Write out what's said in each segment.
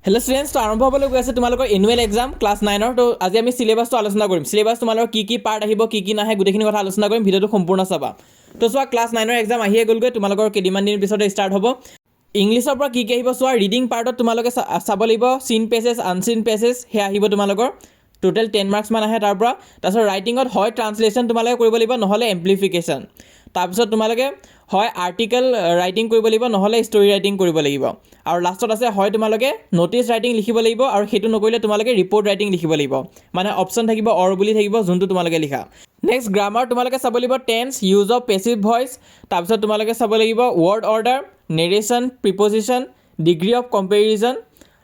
hello students तो आरम्भ হ'বলৈ গৈ আছে তোমালোকৰ এনুৱেল এক্সাম ক্লাছ 9 তো আজি আমি সিলেবাসটো আলোচনা কৰিম সিলেবাস তোমালোকৰ কি পাৰ্ট আহিব কি নাহে গুটেখিনি কথা আলোচনা কৰিম ভিডিওটো সম্পূৰ্ণ চাবা তো সোৱা ক্লাছ 9 এক্সাম আহিয়ে গলগৈ তোমালোকৰ কেদিমান দিন পিছতে ষ্টাৰ্ট হ'ব ইংলিছৰ পৰা কি আহিব সোৱা ৰিডিং পাৰ্টত তোমালোকে চাব লাগিব সিন পেজেছ আনসিন পেজেছ হে আহিব তোমালোকৰ টোটাল 10 মাৰ্কস মান আহে তাৰ পৰা তাৰপিছত ৰাইটিংত হয় ট্ৰান্সলেচন তোমালোকে কৰিব লাগিব নহলে এমপ্লিফিকেশন তাৰপিছত তোমালোকে হয় আৰ্টিকেল ৰাইটিং কৰিব লাগিব নহলে ষ্টৰি ৰাইটিং কৰিব লাগিব আৰু লাষ্টত আছে হয় তোমালোকে নোটিছ ৰাইটিং লিখিব লাগিব আৰু হেতু নকৰিলে তোমালোকে ৰিপৰ্ট ৰাইটিং লিখিব লাগিব মানে অপচন থাকিব অৰ বুলি থাকিব যোনটো তোমালোকে লিখা নেক্সট গ্ৰামাৰ তোমালোকে চাব লাগিব tense use of passive voice তাৰপিছত তোমালোকে চাব লাগিব word order narration preposition degree of comparison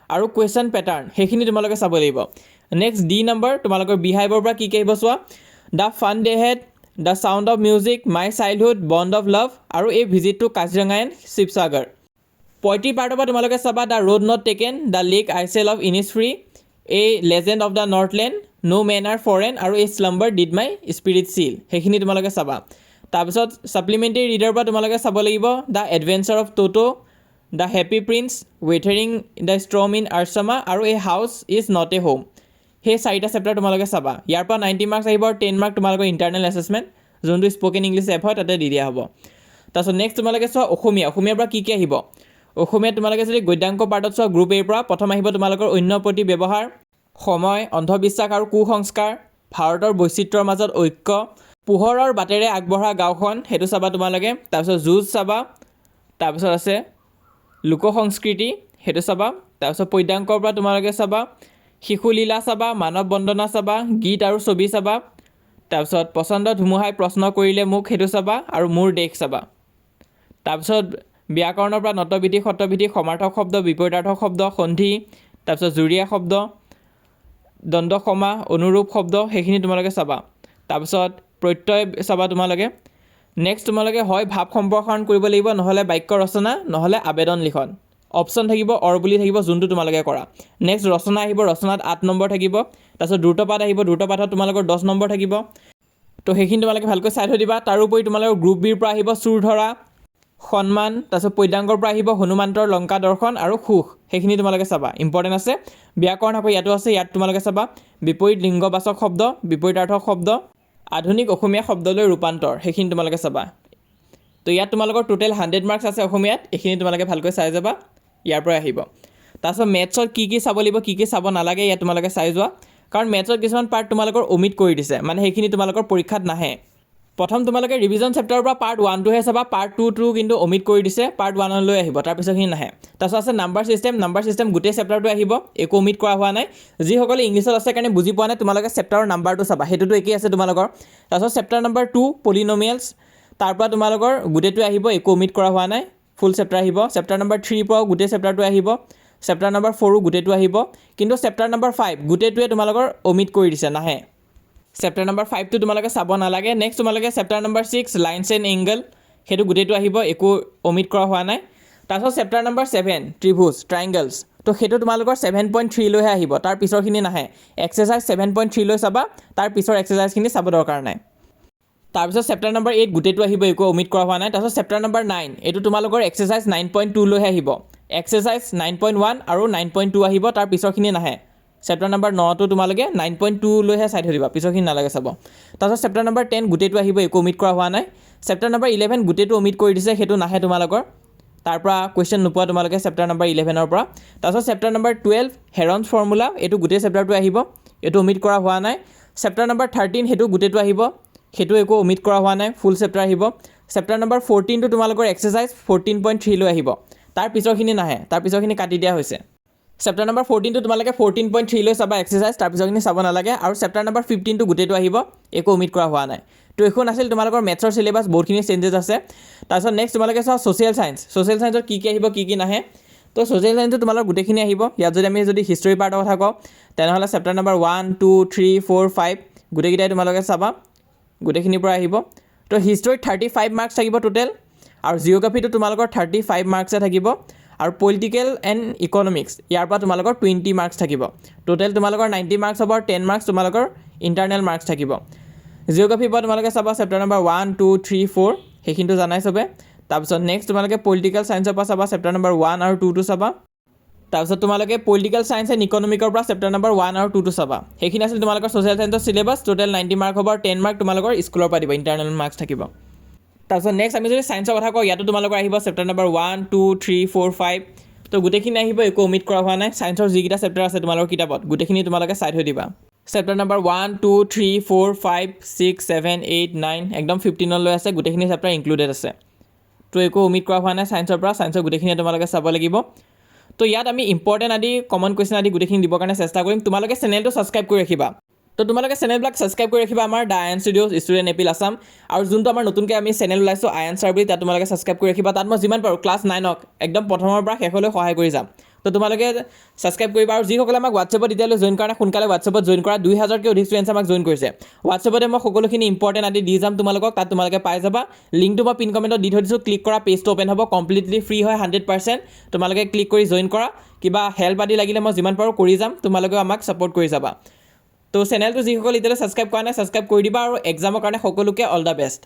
আৰু কোৱেশ্চন প্যাটাৰ্ন হেখিনি তোমালোকে চাব লাগিব নেক্সট ডি নম্বৰ তোমালোকৰ বিহাইভৰ পৰা কি আহিব সোৱা the fun they had The Sound of Music, My Childhood, Bond of Love আৰু a visit to Kaziranga and Sivasagar poetry পাৰ্টৰ পৰা তোমালোকে চাবা the road not taken the lake isle of Innisfree a legend of the Northland no men are foreign আৰু a স্লাম্বাৰ did my spirit চিল সেইখিনি তোমালোকে চাবা তাৰপিছত ছাপ্লিমেণ্টাৰী ৰিডাৰৰ পৰা তোমালোকে চাব লাগিব the adventure of Toto the happy prince weathering the storm in Ersama আৰু a house is not a home সেই চাৰিটা চেপ্টাৰ তোমালোকে চাবা ইয়াৰ পৰা 90 মাৰ্কস আহিব 10 মাৰ্ক তোমালোকৰ ইন্টাৰনেল এছেছমেন্ট যোনটো স্পোকেন ইংলিছ এপ হয় তাতে দি দিয়া হ'ব তাৰপিছত নেক্সট তোমালোকে চোৱা অসমীয়াৰ পৰা কি আহিব অসমীয়া তোমালোকে যদি গদ্যাংক পাৰ্টত চোৱা গ্ৰুপ এৰ পৰা প্ৰথম আহিব তোমালোকৰ অন্য প্ৰতি ব্যৱহাৰ সময় অন্ধবিশ্বাস আৰু কুসংস্কাৰ ভাৰতৰ বৈচিত্ৰ্যৰ মাজত ঐক্য পোহৰৰ বাটেৰে আগবঢ়া গাঁওখন হেতু চাবা তোমালোকে তাৰপিছত যুঁজ চাবা তাৰপিছত আছে লোক সংস্কৃতি হেতু চাবা তাৰপিছত পদ্যাংকৰ পৰা তোমালোকে চাবা শিশুলীলা চাবা মানৱ বন্দনা চাবা গীত আৰু ছবি চাবা তাৰপিছত পছন্দ ধুমুহাই প্ৰশ্ন কৰিলে মোক হেতু চাবা আৰু মোৰ দেশ চাবা তাৰপিছত ব্যাকৰণৰ পৰা নতবিধি শতবিধি সমাৰ্থক শব্দ বিপৰীতাৰ্থক শব্দ সন্ধি তাৰপিছত জুৰীয়া শব্দ দ্বন্দ্ব সমা অনুৰূপ শব্দ হেখিনি তোমালোকে চাবা তাৰপিছত প্ৰত্যয় চাবা তোমালোকে নেক্সট তোমালোকে হয় ভাৱ সম্প্ৰসাৰণ কৰিব লাগিব নহলে বাক্য ৰচনা নহলে আবেদন লিখন অপচন থাকিব অৰ বুলি থাকিব যোনটো তোমালোকে কৰা নেক্সট ৰচনা আহিব ৰচনাত 8 নম্বৰ থাকিব তাৰপিছত দ্ৰুতপাঠ আহিব দ্ৰুতপাঠত তোমালোকৰ 10 নম্বৰ থাকিব তো হেখিনি তোমালোকে ভালকৈ চাই থৈ দিবা তাৰ উপৰি তোমালোকৰ গ্ৰুপ বিৰ পৰা আহিব চুৰ ধৰা সন্মান তাৰপিছত পদ্যাংকৰ পৰা আহিব হনুমান্তৰ লংকা দৰ্শন আৰু সুখ হেখিনি তোমালোকে চাবা ইম্পৰ্টেন্ট আছে ব্যাকৰণ আকৌ ইয়াতো আছে ইয়াত তোমালোকে চাবা বিপৰীত লিংগবাচক শব্দ বিপৰীতাৰ্থক শব্দ আধুনিক অসমীয়া শব্দলৈ ৰূপান্তৰ হেখিনি তোমালোকে চাবা তো ইয়াত তোমালোকৰ টোটাল 100 মাৰ্কস আছে অসমীয়াত এখিনি তোমালোকে ভালকৈ চাই যাবা ইয়াৰ পৰা আহিব তাৰপিছত মেথছৰ কি চাব লাগিব কি চাব নালাগে ইয়াত তোমালোকে চাই যোৱা কাৰণ মেথছৰ কিছুমান পাৰ্ট তোমালোকৰ ওমিট কৰি দিছে মানে হেখিনি তোমালোকৰ পৰীক্ষাত নাহে প্ৰথম তোমালোকে ৰিভিজন চেপ্টাৰৰ পৰা পাৰ্ট 1 টো হে চাবা পাৰ্ট 2 টো কিন্তু ওমিট কৰি দিছে পাৰ্ট 1 লৈ আহিব তাৰ পিছৰখিনি নাহে তাৰপিছত আছে নাম্বাৰ সিস্টেম গোটেই চেপ্টাৰটো আহিব একো ওমিট কৰা হোৱা নাই যিসকলে ইংলিছত আছে কাৰণে বুজি পোৱা নাই তোমালোকে চেপ্টাৰৰ নাম্বাৰটো চাবা হেতুটো একেই আছে তোমালোকৰ তাৰপিছত চেপ্টাৰ নম্বৰ 2 পলিনমিয়েলছ তাৰ পৰা তোমালোকৰ গোটেইটো আহিব একো ওমিট কৰা হোৱা নাই ফুল চেপ্টাৰ আহিব চেপ্টাৰ নম্বৰ 3 পৰা গোটেই চেপ্টাৰটো আহিব চেপ্টাৰ নম্বৰ 4 গোটেইটো আহিব কিন্তু চেপ্টাৰ নম্বৰ 5 গোটেইটোৱে তোমালোকৰ ওমিট কৰি দিছে নাহে চেপ্টাৰ নম্বৰ 5 টো তোমালোকে চাব নালাগে নেক্সট তোমালোকে chapter number 6 lines and angle হেতু গোটেইটো আহিব একো ওমিট কৰা হোৱা নাই তাৰপিছত চেপ্টাৰ নম্বৰ 7 ত্ৰিভুজ ট্ৰায়াঙ্গলছ তো হেতু তোমালোকৰ 7.3 লৈহে আহিব তাৰ পিছৰখিনি নাহে এক্সাৰসাইজ 7.3 লৈ চাবা তাৰ পিছৰ এক্সাৰসাইজখিনি চাব দৰকাৰ নাই তাৰপিছত চেপ্টাৰ নম্বৰ 8 গোটেইটো আহিব একো ওমিট কৰা হোৱা নাই তাৰপিছত চেপ্টাৰ নম্বৰ 9 এটো তোমালোকৰ এক্সাৰসাইজ 9.2 লৈহে আহিব এক্সাৰসাইজ 9.1 আৰু 9.2 আহিব তাৰ পিছৰখিনি নাহে চেপ্টাৰ নম্বৰ 9 টো তোমালোকে 9.2 লৈহে চাই থৈ দিবা পিছৰখিনি নালাগে চাব তাৰপিছত চেপ্টাৰ নম্বৰ 10 গোটেইটো আহিব একো ওমিট কৰা হোৱা নাই চেপ্টাৰ নম্বৰ 11 গোটেইটো ওমিট কৰি দিছে হেতু নাহে তোমালোকৰ তাৰ পৰা কোৱেশ্চন নোপোৱা তোমালোকে চেপ্টাৰ নম্বৰ 11 ৰ পৰা তাৰপিছত চেপ্টাৰ নম্বৰ 12 হেৰনছ ফৰ্মুলা এটো গোটেই চেপ্টাৰটো আহিব এটো ওমিট কৰা হোৱা নাই চেপ্টাৰ নম্বৰ 13 হেতু গোটেইটো আহিব হেতু একো ওমিট কৰা হোৱা নাই ফুল চেপ্টাৰ আহিব চেপ্টাৰ নম্বৰ 14 টো তোমালোকৰ এক্সাৰসাইজ 14.3 লৈ আহিব তাৰ পিছৰখিনি নাহে তাৰ পিছৰখিনি কাটি দিয়া হৈছে চেপ্টাৰ নম্বৰ 14 টো তোমালোকে 14.3 লৈ চাবা এক্সাৰসাইজ তাৰ পিছৰখিনি চাব নালাগে আৰু চেপ্টাৰ নম্বৰ 15 টো গোটেইটো আহিব একো ওমিট কৰা হোৱা নাই তো এখন আছিল তোমালোকৰ মেথছৰ সিলেবাস বহুতখিনি চেঞ্জেছ আছে তাৰপিছত নেক্সট তোমালোকে চাও সোশ্যাল সায়েন্সৰ কি আহিব কি নাহে তো সোশ্যাল সায়েন্সটো তোমালোকৰ গোটেইখিনি আহিব ইয়াত যদি আমি হিষ্টৰী পাৰ্টৰ কথা কওঁ তেনেহলে চেপ্টাৰ নম্বৰ 1 2 3 4 5 গোটেইকেইটাই তোমালোকে চাবা গোটেইখিনিৰ পৰা আহিব তো হিষ্টৰীত 35 মাৰ্কস থাকিব টোটাল আৰু জিওগ্ৰাফিটো তোমালোকৰ 35 মাৰ্কস থাকিব আৰু পলিটিক্যাল এণ্ড ইকনমিক্স ইয়াৰ পৰা তোমালোকৰ 20 মাৰ্কস থাকিব টোটাল তোমালোকৰ 90 মাৰ্কস হ'ব 10 মাৰ্কস তোমালোকৰ ইন্টাৰনেল মাৰ্কস থাকিব জিওগ্ৰাফি পৰা তোমালোকে চাবা চেপ্টাৰ নম্বৰ 1 2 3 4 হেখিনটো জানাই সবে তাৰপিছত নেক্সট তোমালোকে পলিটিক্যাল সায়েন্সৰ পৰা চাবা চেপ্টাৰ নম্বৰ 1 আৰু 2 টো চাবা তাৰপিছত তোমালোকে পলিটিকেল চায়েন্স এণ্ড ইকনমিকৰ পৰা চেপ্টাৰ নম্বৰ 1 আৰু 2 চাবা সেইখিনি আছিল তোমালোকৰ ছ'চিয়েল চায়েন্সৰ চিলেবাছ টোটেল 90 মাৰ্ক হ'ব 10 মাৰ্ক তোমালোকৰ স্কুলৰ পৰা দিব ইণ্টাৰনেল মাৰ্কছ থাকিব তাৰপিছত নেক্সট আমি যদি চায়েন্সৰ কথা কওঁ ইয়াতো তোমালোকৰ আহিব চেপ্টাৰ নম্বৰ 1 2 3 4 5 তো গোটেইখিনি আহিব একো ওমিট কৰা হোৱা নাই চায়েন্সৰ যিকেইটা চেপ্টাৰ আছে তোমালোকৰ কিতাপত গোটেইখিনি তোমালোকে চাই থৈ দিবা চেপ্টাৰ নম্বৰ 1 2 3 4 5 6 7 8 9 একদম 15 লৈ আছে গোটেইখিনি চেপ্টাৰ ইনক্লুডেড আছে তো একো ওমিট কৰা হোৱা নাই চায়েন্সৰ পৰা চায়েন্সৰ গোটেইখিনি তোমালোকে চাব লাগিব তো ইয়াত আমি ইম্পৰ্টেণ্ট আদি কমন কুৱেশ্যন আদি গোটেইখিনি দিবৰ কাৰণে চেষ্টা কৰিম তোমালোকে চেনেলটো ছাবস্ক্ৰাইব কৰি ৰাখিবা তো তোমালোকে চেনেলবিলাক ছাবস্ক্ৰাইব কৰি ৰাখিবা আমাৰ the Ayan studios student appeal Assam আৰু যোনটো আমাৰ নতুনকৈ আমি চেনেল ওলাইছোঁ আয়ান ছাৰ বুলি তাত তোমালোকে ছাবস্ক্ৰাইব কৰি ৰাখিবা তাত মই যিমান পাৰোঁ ক্লাছ 9ক একদম প্ৰথমৰ পৰা শেষলৈ সহায় কৰি যাম তো তোমালোকে ছাবস্ক্ৰাইব কৰিবা আৰু যিসকলে আমাক হোৱাটছএপত এতিয়ালৈ জইন কৰা নাই সোনকালে হোৱাটছএপত জইন কৰা 2000কৈ অধিক ষ্টুডেণ্টছে আমাক জইন কৰিছে হোৱাটছএপতে মই সকলোখিনি ইম্পৰ্টেণ্ট আদি দি যাম তোমালোকক তাত তোমালোকে পাই যাবা লিংকটো মই পিন কমেণ্টত দি থৈ দিছোঁ ক্লিক কৰা পেজটো অ'পেন হ'ব কমপ্লিটলি ফ্ৰী হয় 100% তোমালোকে ক্লিক কৰি জইন কৰা কিবা হেল্প আদি লাগিলে মই যিমান পাৰোঁ কৰি যাম তোমালোকেও আমাক ছাপোৰ্ট কৰি যাবা তো চেনেলটো যিসকল এতিয়ালৈ ছাবস্ক্ৰাইব কৰা নাই ছাবস্ক্ৰাইব কৰি দিবা আৰু এক্সামৰ কাৰণে সকলোকে অল দ্য বেষ্ট